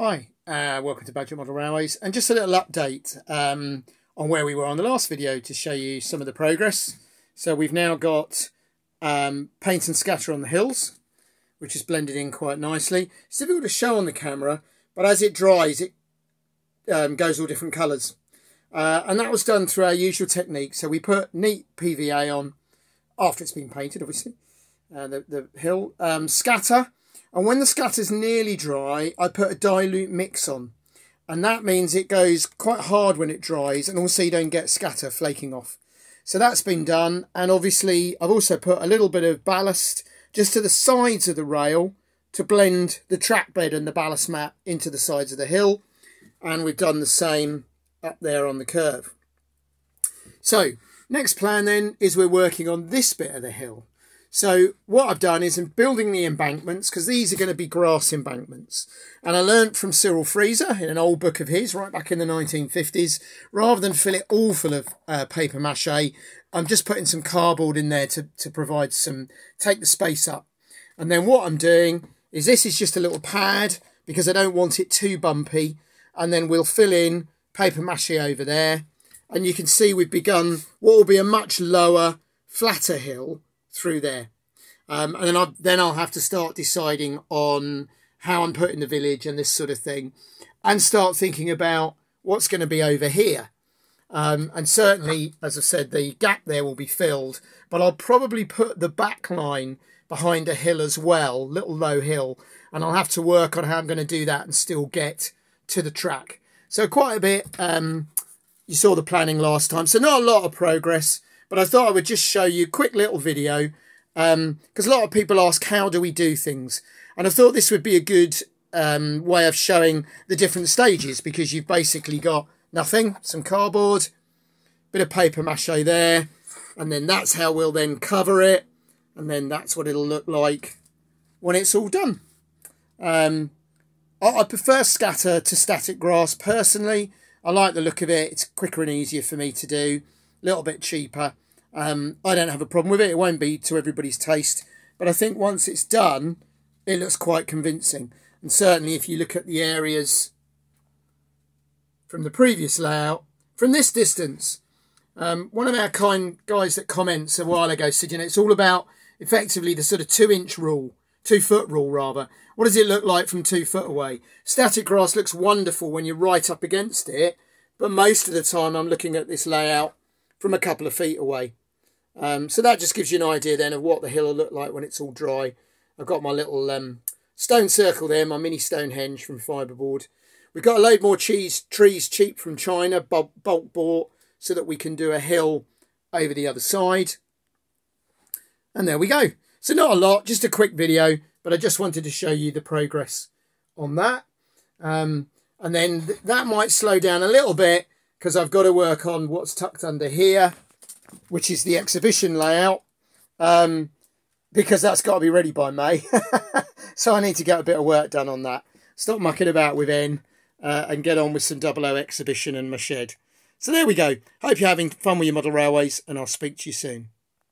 Hi, welcome to Badger Model Railways, and just a little update on where we were on the last video to show you some of the progress. So we've now got paint and scatter on the hills, which is blended in quite nicely. It's difficult to show on the camera, but as it dries it goes all different colours. And that was done through our usual technique. So we put neat PVA on after it's been painted, obviously, the hill, scatter. And when the scatter's nearly dry, I put a dilute mix on. And that means it goes quite hard when it dries, and also you don't get scatter flaking off. So that's been done. And obviously I've also put a little bit of ballast just to the sides of the rail to blend the track bed and the ballast mat into the sides of the hill. And we've done the same up there on the curve. So next plan then is we're working on this bit of the hill. So what I've done is I'm building the embankments, because these are going to be grass embankments. And I learnt from Cyril Freezer in an old book of his right back in the 1950s, rather than fill it all full of paper mache, I'm just putting some cardboard in there to provide some, take the space up. And then what I'm doing is this is just a little pad, because I don't want it too bumpy. And then we'll fill in paper mache over there. And you can see we've begun what will be a much lower, flatter hill through there. And then I'll have to start deciding on how I'm putting the village and this sort of thing, and start thinking about what's going to be over here. And certainly, as I said, the gap there will be filled, but I'll probably put the back line behind a hill as well, little low hill, and I'll have to work on how I'm going to do that and still get to the track. So quite a bit. You saw the planning last time, so not a lot of progress. But I thought I would just show you a quick little video, because a lot of people ask, how do we do things? And I thought this would be a good way of showing the different stages, because you've basically got nothing, some cardboard, bit of paper mache there, and then that's how we'll then cover it, and then that's what it'll look like when it's all done. I prefer scatter to static grass personally. I like the look of it. It's quicker and easier for me to do. A little bit cheaper. I don't have a problem with it. It won't be to everybody's taste, but I think once it's done, it looks quite convincing. And certainly if you look at the areas from the previous layout, from this distance, one of our kind guys that comments a while ago said, you know, it's all about effectively the sort of 2-inch rule, 2-foot rule rather. What does it look like from 2 foot away? Static grass looks wonderful when you're right up against it, but most of the time I'm looking at this layout from a couple of feet away. So that just gives you an idea then of what the hill will look like when it's all dry. I've got my little stone circle there, my mini Stonehenge from Fiberboard. We've got a load more trees cheap from China, bulk bought, so that we can do a hill over the other side. And there we go. So not a lot, just a quick video, but I just wanted to show you the progress on that. And then that might slow down a little bit, because I've got to work on what's tucked under here, which is the exhibition layout, because that's got to be ready by May. So I need to get a bit of work done on that. Stop mucking about with N and get on with some 00 exhibition and my shed. So there we go. Hope you're having fun with your model railways, and I'll speak to you soon.